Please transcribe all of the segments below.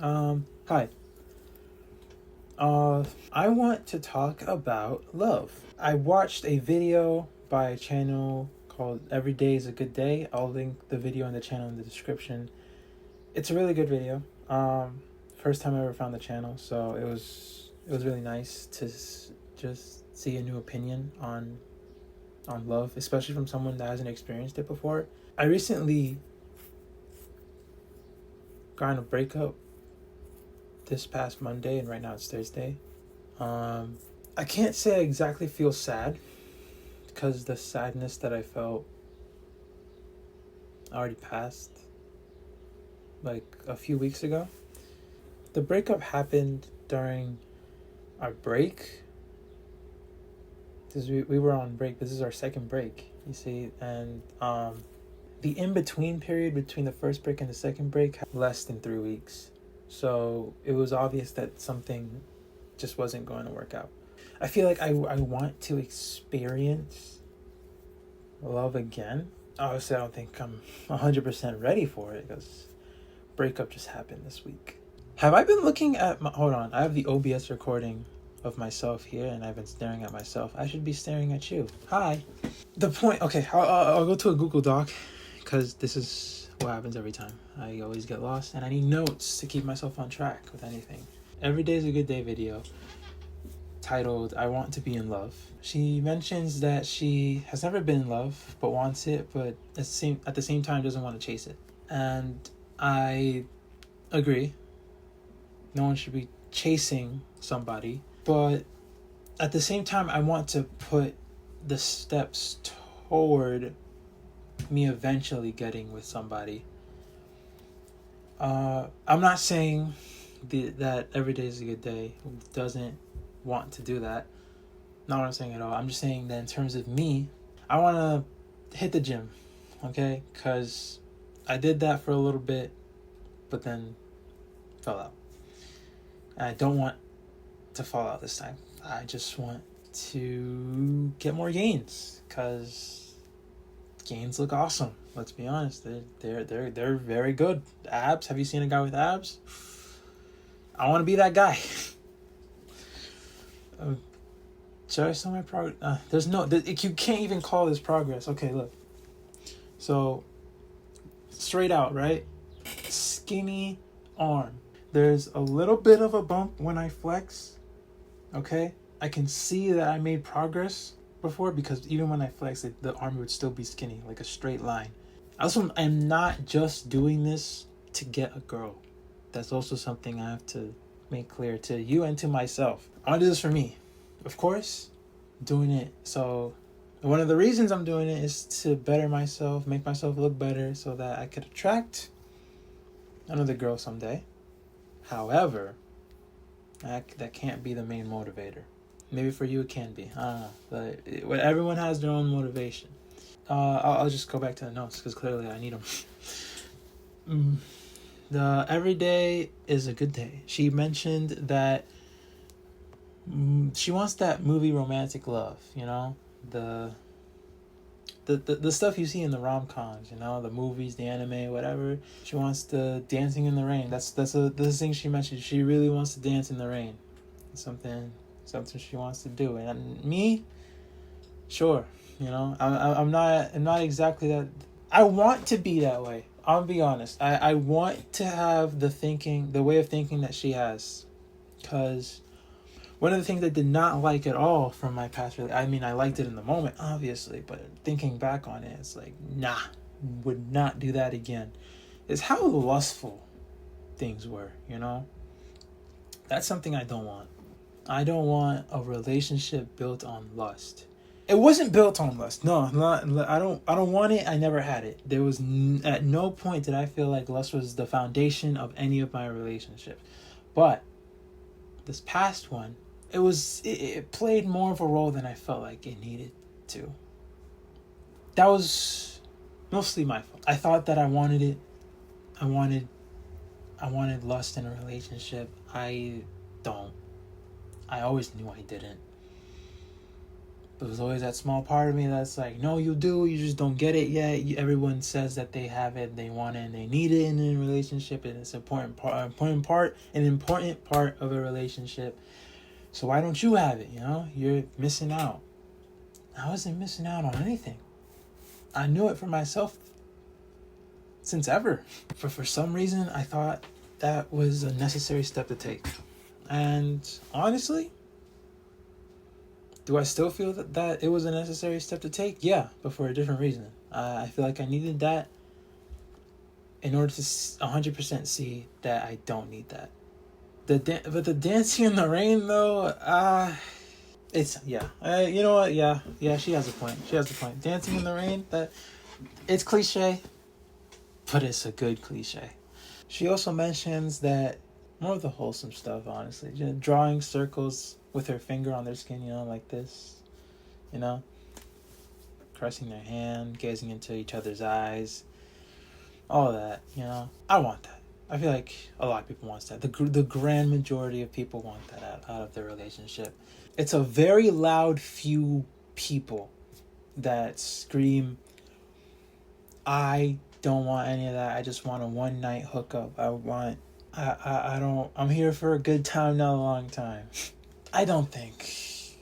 Hi. I want to talk about love. I watched a video by a channel called Every Day is a Good Day. I'll link the video and the channel in the description. It's a really good video. First time I ever found the channel, so it was really nice to just see a new opinion on love, especially from someone that hasn't experienced it before. I recently got in a breakup this past Monday, and right now it's Thursday. Um, I can't say I exactly feel sad because the sadness that I felt already passed like a few weeks ago. The breakup happened during our break. We were on break. This is our second break, you see, and the in between period between the first break and the second break had less than 3 weeks. So it was obvious that something just wasn't going to work out. I feel like I want to experience love again. Obviously, I don't think I'm 100% ready for it because breakup just happened this week. Have I been looking at my... Hold on. I have the OBS recording of myself here, and I've been staring at myself. I should be staring at you. Hi. The point... Okay, I'll go to a Google Doc because this is what happens every time. I always get lost, and I need notes to keep myself on track with anything. Every Day is a Good Day video titled I Want to Be in Love. She mentions that she has never been in love but wants it, but at the same time doesn't want to chase it. And I agree. No one should be chasing somebody, but at the same time I want to put the steps toward me eventually getting with somebody. I'm not saying that every day is a good day doesn't want to do that. Not what I'm saying at all. I'm just saying that in terms of me, I want to hit the gym, okay? Because I did that for a little bit, but then fell out. And I don't want to fall out this time. I just want to get more gains because gains look awesome. Let's be honest. They're very good. Abs. Have you seen a guy with abs? I want to be that guy. Should I show my progress? There's no... you can't even call this progress. Okay, look. So, straight out, right? Skinny arm. There's a little bit of a bump when I flex. Okay? I can see that I made progress before because even when I flex, the arm would still be skinny, like a straight line. Also, I'm not just doing this to get a girl. That's also something I have to make clear to you and to myself. I want to do this for me. Of course, doing it. So one of the reasons I'm doing it is to better myself, make myself look better so that I could attract another girl someday. However, that can't be the main motivator. Maybe for you it can be. I don't know. But everyone has their own motivation. I'll just go back to the notes because clearly I need them. The every day is a good day. She mentioned that she wants that movie romantic love, you know, the stuff you see in the rom-coms, you know, the movies, the anime, whatever. She wants the dancing in the rain. That's the thing she mentioned. She really wants to dance in the rain. It's something she wants to do. And me, sure, you know, I'm not exactly that. I want to be that way. I'll be honest. I want to have the way of thinking that she has, because one of the things I did not like at all from my past, I mean, I liked it in the moment, obviously, but thinking back on it, it's like, nah, would not do that again, is how lustful things were, you know? That's something I don't want. I don't want a relationship built on lust. It wasn't built on lust. No, I don't want it. I never had it. There was at no point did I feel like lust was the foundation of any of my relationships. But this past one, it played more of a role than I felt like it needed to. That was mostly my fault. I thought that I wanted it. I wanted lust in a relationship. I don't. I always knew I didn't. But there's always that small part of me that's like, no, you do. You just don't get it yet. Everyone says that they have it, they want it, and they need it in a relationship, and it's an important part of a relationship. So why don't you have it? You're missing out. I wasn't missing out on anything. I knew it for myself since ever. For some reason, I thought that was a necessary step to take. And honestly, do I still feel that it was a necessary step to take? Yeah, but for a different reason. I feel like I needed that in order to 100% see that I don't need that. But the dancing in the rain, though, it's, yeah. You know what? Yeah, she has a point. Dancing in the rain, it's cliche, but it's a good cliche. She also mentions that more of the wholesome stuff, honestly. Drawing circles with her finger on their skin, like this. Caressing their hand, gazing into each other's eyes. All of that, I want that. I feel like a lot of people want that. The grand majority of people want that out of their relationship. It's a very loud few people that scream, I don't want any of that. I just want a one night hookup. I'm here for a good time, not a long time. I don't think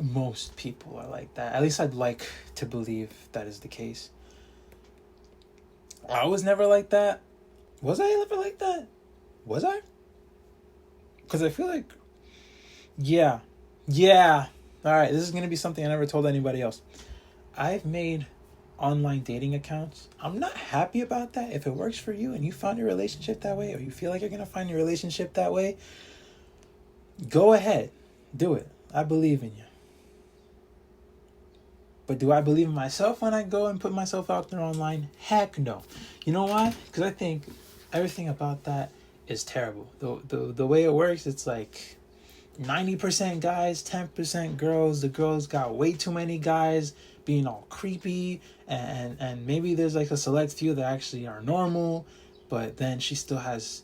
most people are like that. At least I'd like to believe that is the case. I was never like that. Was I ever like that? Was I? Because I feel like, yeah. Alright, this is going to be something I never told anybody else. I've made online dating accounts. I'm not happy about that. If it works for you and you found your relationship that way, or you feel like you're going to find your relationship that way, go ahead. Do it. I believe in you. But do I believe in myself when I go and put myself out there online? Heck no. You know why? Because I think everything about that is terrible. The way it works, it's like 90% guys, 10% girls. The girls got way too many guys being all creepy, and maybe there's like a select few that actually are normal, but then she still has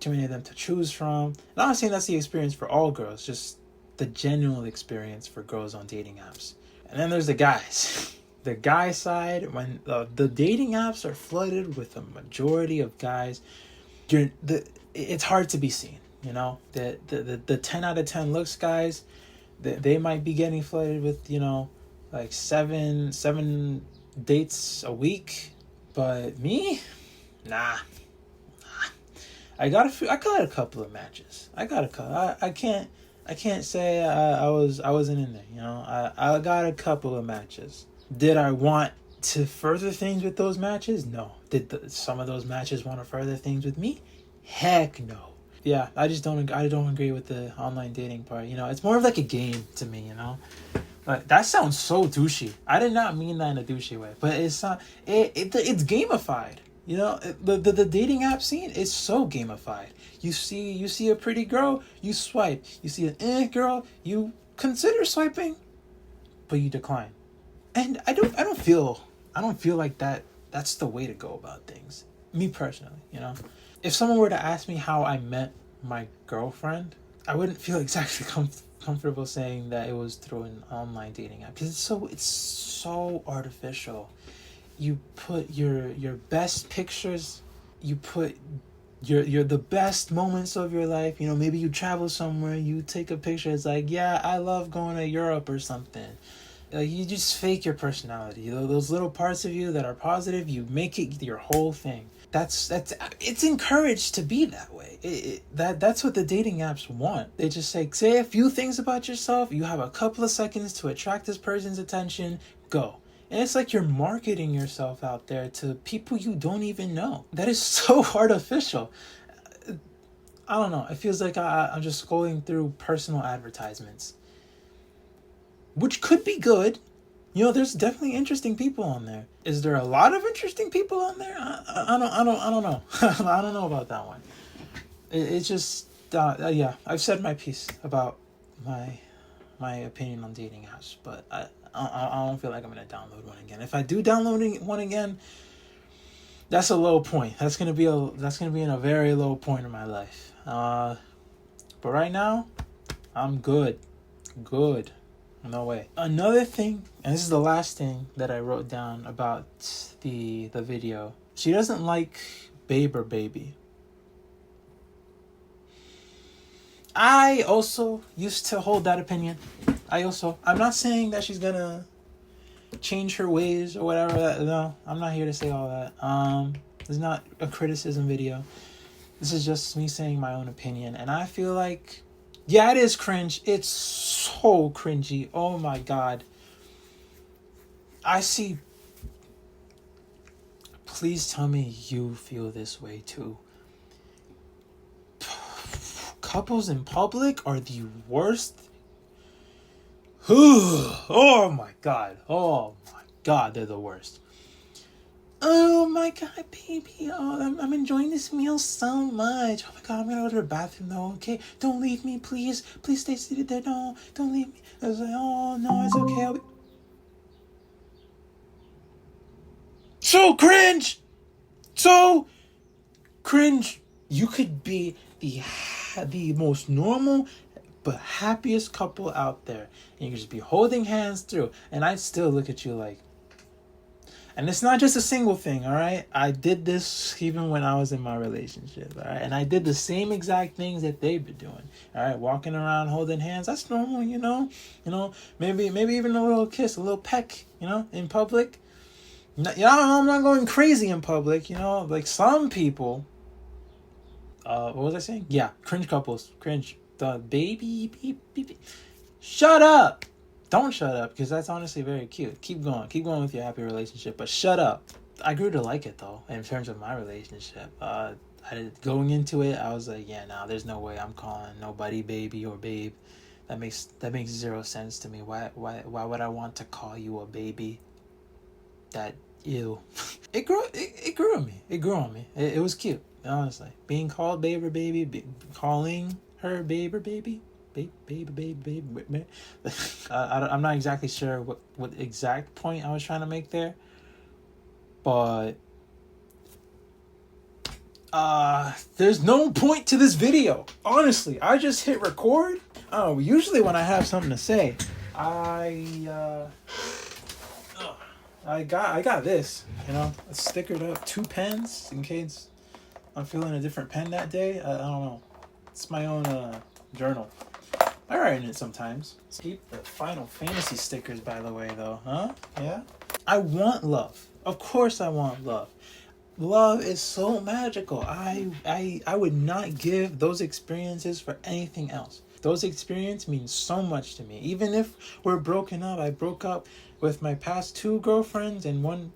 too many of them to choose from. And I'm not saying that's the experience for all girls, just the genuine experience for girls on dating apps. And then there's the guys. The guy side, when the dating apps are flooded with a majority of guys, it's hard to be seen. The 10 out of 10 looks guys, they might be getting flooded with like seven dates a week, but me, nah. I got a couple of matches. I can't say I wasn't in there. I got a couple of matches. Did I want to further things with those matches? No. Did some of those matches want to further things with me? Heck no. Yeah, I don't agree with the online dating part. It's more of like a game to me. But that sounds so douchey. I did not mean that in a douchey way, but it's not. It's gamified. The dating app scene is so gamified. You see a pretty girl, you swipe. You see an girl, you consider swiping, but you decline. And I don't feel like that's the way to go about things. Me personally, If someone were to ask me how I met my girlfriend, I wouldn't feel exactly comfortable saying that it was through an online dating app, because it's so artificial. You put your best pictures, you put your the best moments of your life. Maybe you travel somewhere, you take a picture, it's like, yeah, I love going to Europe or something. You just fake your personality. Those little parts of you that are positive, you make it your whole thing. It's encouraged to be that way. That's what the dating apps want. They just say a few things about yourself. You have a couple of seconds to attract this person's attention. Go. And it's like you're marketing yourself out there to people you don't even know. That is so artificial. I don't know. It feels like I'm just scrolling through personal advertisements, which could be good. There's definitely interesting people on there. Is there a lot of interesting people on there? I don't know. I don't know about that one. It's just yeah. I've said my piece about my opinion on dating apps, but I don't feel like I'm gonna download one again. If I do download one again, that's a low point. That's gonna be in a very low point in my life. But right now, I'm good. No way. Another thing, and this is the last thing that I wrote down about the video. She doesn't like babe or baby. I also used to hold that opinion. I'm not saying that she's gonna change her ways or whatever. No, I'm not here to say all that. This is not a criticism video. This is just me saying my own opinion. And I feel like, yeah, it is cringe. It's so cringy. Oh my God. I see. Please tell me you feel this way too. Couples in public are the worst. Oh my God. Oh my God, they're the worst. Oh my God, baby. Oh, I'm enjoying this meal so much. Oh my God, I'm gonna go to the bathroom though. Okay, don't leave me, please. Please stay seated there. No, don't leave me. I was like, oh no, it's okay. So cringe. So cringe. You could be the most normal but happiest couple out there, and you could just be holding hands through, and I'd still look at you like. And it's not just a single thing, all right? I did this even when I was in my relationship, all right? And I did the same exact things that they've been doing, all right? Walking around holding hands, that's normal, you know? Maybe even a little kiss, a little peck, in public. I'm not going crazy in public, like some people. What was I saying? Yeah, cringe couples, cringe. The baby. Shut up! Don't shut up, because that's honestly very cute. Keep going with your happy relationship, but shut up. I grew to like it though, in terms of my relationship. Going into it, I was like, yeah, nah, there's no way I'm calling nobody baby or babe. That makes zero sense to me. Why would I want to call you a baby? That ew. It grew on me. It grew on me. It was cute, honestly. Being called babe or baby, calling her babe or baby. Baby. I'm not exactly sure what exact point I was trying to make there, but there's no point to this video. Honestly, I just hit record. Oh, usually when I have something to say, I got this, stickered up 2 pens in case I'm feeling a different pen that day. I don't know. It's my own journal. I write in it sometimes. Keep the Final Fantasy stickers, by the way, though, huh? Yeah? I want love. Of course I want love. Love is so magical. I would not give those experiences for anything else. Those experiences mean so much to me. Even if we're broken up, I broke up with my past 2 girlfriends and one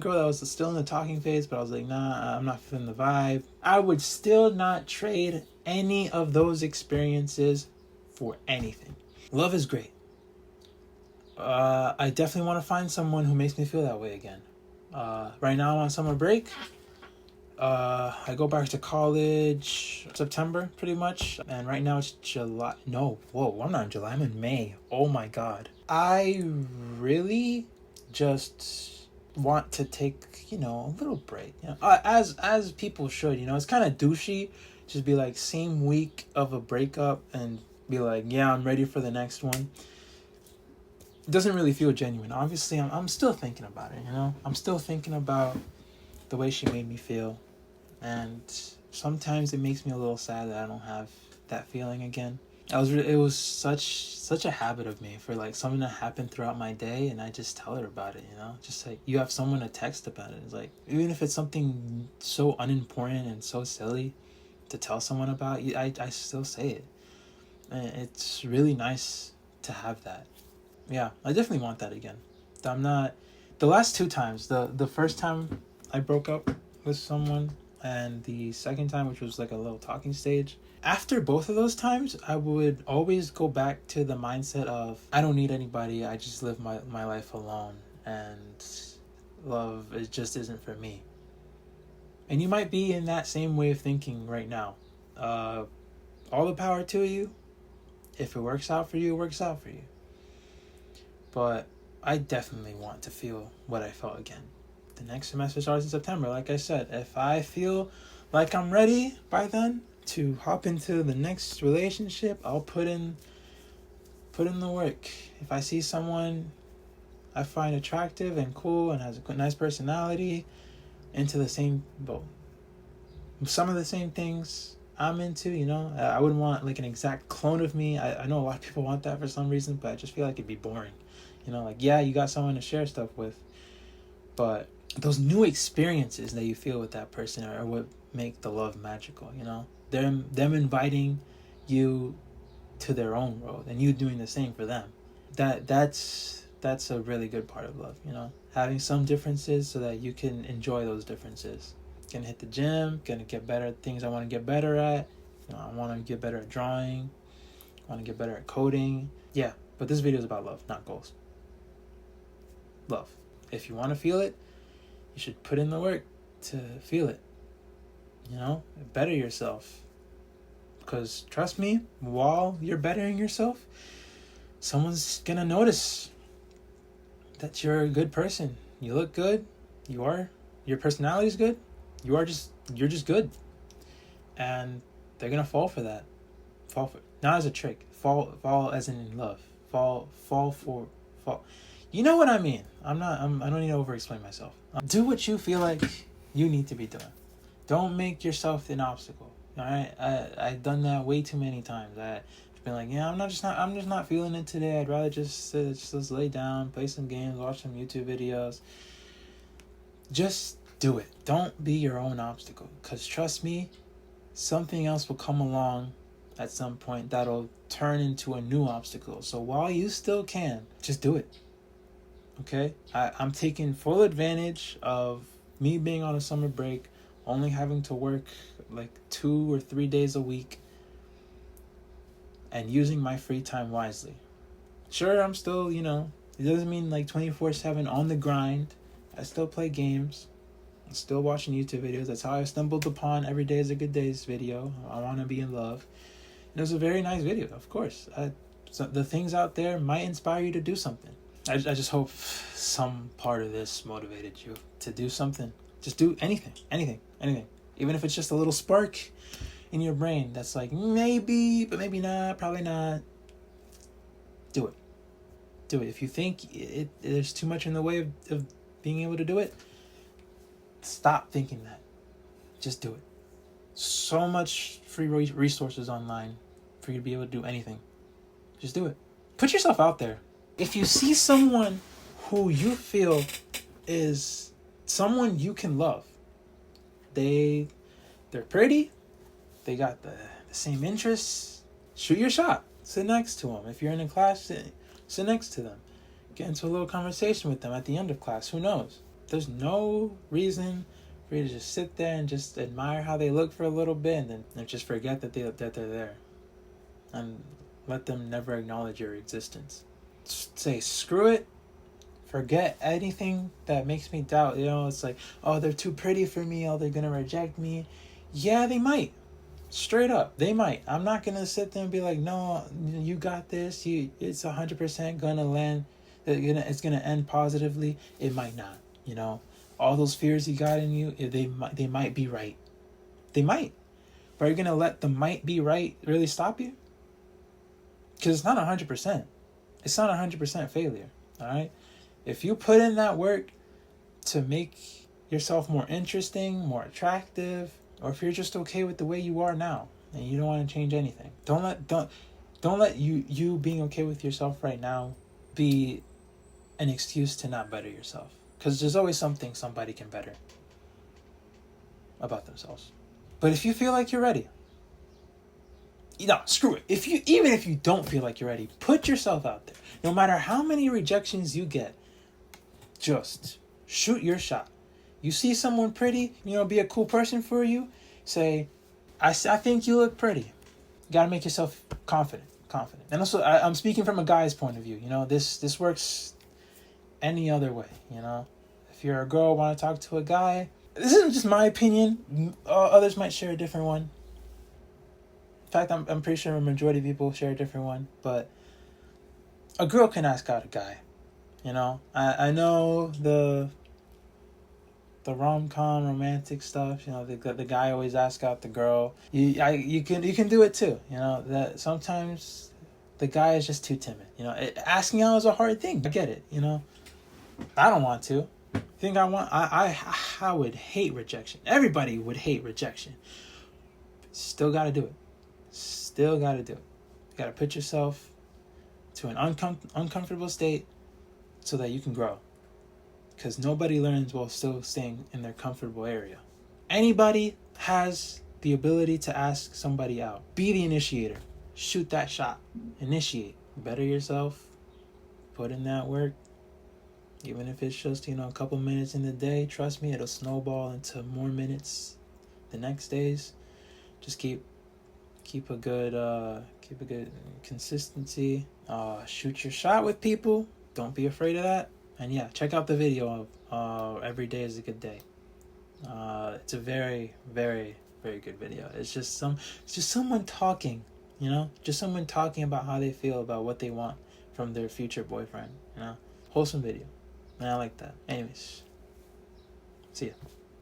girl that was still in the talking phase, but I was like, nah, I'm not feeling the vibe. I would still not trade any of those experiences for anything. Love is great. I definitely want to find someone who makes me feel that way again. Right now I'm on summer break. I go back to college September pretty much, and right now it's July. No, whoa, I'm not in July, I'm in May. Oh my God. I really just want to take, a little break. As people should, it's kind of douchey. Just be like, same week of a breakup and be like, yeah, I'm ready for the next one. It doesn't really feel genuine. Obviously, I'm still thinking about it, I'm still thinking about the way she made me feel. And sometimes it makes me a little sad that I don't have that feeling again. It was such a habit of me for like something to happen throughout my day, and I just tell her about it, just like you have someone to text about it. It's like, even if it's something so unimportant and so silly to tell someone about, I still say it. And it's really nice to have that. Yeah, I definitely want that again. The last 2 times, the first time I broke up with someone, and the second time, which was like a little talking stage, after both of those times, I would always go back to the mindset of, I don't need anybody, I just live my life alone, and love, it just isn't for me. And you might be in that same way of thinking right now. All the power to you. If it works out for you, it works out for you. But I definitely want to feel what I felt again. The next semester starts in September, like I said. If I feel like I'm ready by then to hop into the next relationship, I'll put in Put in the work. If I see someone I find attractive and cool and has a nice personality, into the same boat, some of the same things I'm into, you know. I wouldn't want like an exact clone of me. I know a lot of people want that for some reason, but I just feel like it'd be boring. You know, like, yeah, you got someone to share stuff with, but those new experiences that you feel with that person are what make the love magical, you know. Them inviting you to their own world and you doing the same for them. That's a really good part of love, you know. Having some differences so that you can enjoy those differences. Gonna hit the gym, gonna get better at things I want to get better at. You know, I want to get better at drawing. I want to get better at coding. Yeah, but this video is about love, not goals. Love. If you want to feel it, you should put in the work to feel it. You know, better yourself. Because trust me, while you're bettering yourself, someone's gonna notice that you're a good person. You look good. Your personality's good. You're just good. And they're gonna fall for that. Not as a trick. Fall as in love. Fall. You know what I mean. I don't need to over explain myself. Do what you feel like you need to be doing. Don't make yourself an obstacle. Alright? I've done that way too many times. I've been like, yeah, I'm just not feeling it today. I'd rather just lay down, play some games, watch some YouTube videos. Just do it. Don't be your own obstacle. Because trust me, something else will come along at some point that'll turn into a new obstacle. So while you still can, just do it. Okay? I'm taking full advantage of me being on a summer break, only having to work like 2 or 3 days a week, and using my free time wisely. Sure, I'm still, you know, it doesn't mean like 24/7 on the grind. I still play games. I'm still watching YouTube videos. That's how I stumbled upon Every Day is a Good Day's video. I want to be in love. And it was a very nice video, of course. So the things out there might inspire you to do something. I just hope some part of this motivated you to do something. Just do anything. Even if it's just a little spark in your brain that's like, maybe, but maybe not, probably not. Do it. If you think there's too much in the way of being able to do it, stop thinking that. Just do it. So much free resources online for you to be able to do anything. Just do it. Put yourself out there. If you see someone who you feel is someone you can love, they're pretty, they got the same interests, shoot your shot. Sit next to them. If you're in a class, sit next to them. Get into a little conversation with them at the end of class. Who knows? There's no reason for you to just sit there and just admire how they look for a little bit and then just forget that they're there. And let them never acknowledge your existence. Just say, screw it. Forget anything that makes me doubt. You know, it's like, oh, they're too pretty for me. Oh, they're going to reject me. Yeah, they might. Straight up, they might. I'm not going to sit there and be like, no, you got this. It's 100% going to land. It's going to end positively. It might not, you know. All those fears you got in you, they might be right. They might. But are you going to let the might be right really stop you? Because it's not 100%. It's not 100% failure, all right? If you put in that work to make yourself more interesting, more attractive, or if you're just okay with the way you are now and you don't want to change anything, don't let you being okay with yourself right now be an excuse to not better yourself. Because there's always something somebody can better about themselves. But if you feel like you're ready, no, screw it. Even if you don't feel like you're ready, put yourself out there. No matter how many rejections you get, just shoot your shot. You see someone pretty, you know, be a cool person for you, say, I think you look pretty. You gotta make yourself confident. And also, I'm speaking from a guy's point of view. You know, this works any other way, you know. If you're a girl, want to talk to a guy, this isn't just my opinion. Others might share a different one. In fact, I'm pretty sure a majority of people share a different one. But a girl can ask out a guy. You know, I know the rom-com romantic stuff. You know, the guy always asks out the girl. You can do it too. You know, that sometimes the guy is just too timid. You know, asking out is a hard thing. I get it. You know, I don't want to. Think I want? I would hate rejection. Everybody would hate rejection. Still got to do it. Still got to do it. You got to put yourself to an uncomfortable state so that you can grow. Because nobody learns while still staying in their comfortable area. Anybody has the ability to ask somebody out. Be the initiator. Shoot that shot. Initiate. Better yourself. Put in that work. Even if it's just, a couple minutes in the day, trust me, it'll snowball into more minutes the next days. Just keep a good consistency. Shoot your shot with people. Don't be afraid of that. And yeah, check out the video of Every Day is a Good Day. It's a very, very, very good video. It's just someone talking, just someone talking about how they feel about what they want from their future boyfriend, Wholesome video. And I like that. Anyways, see ya.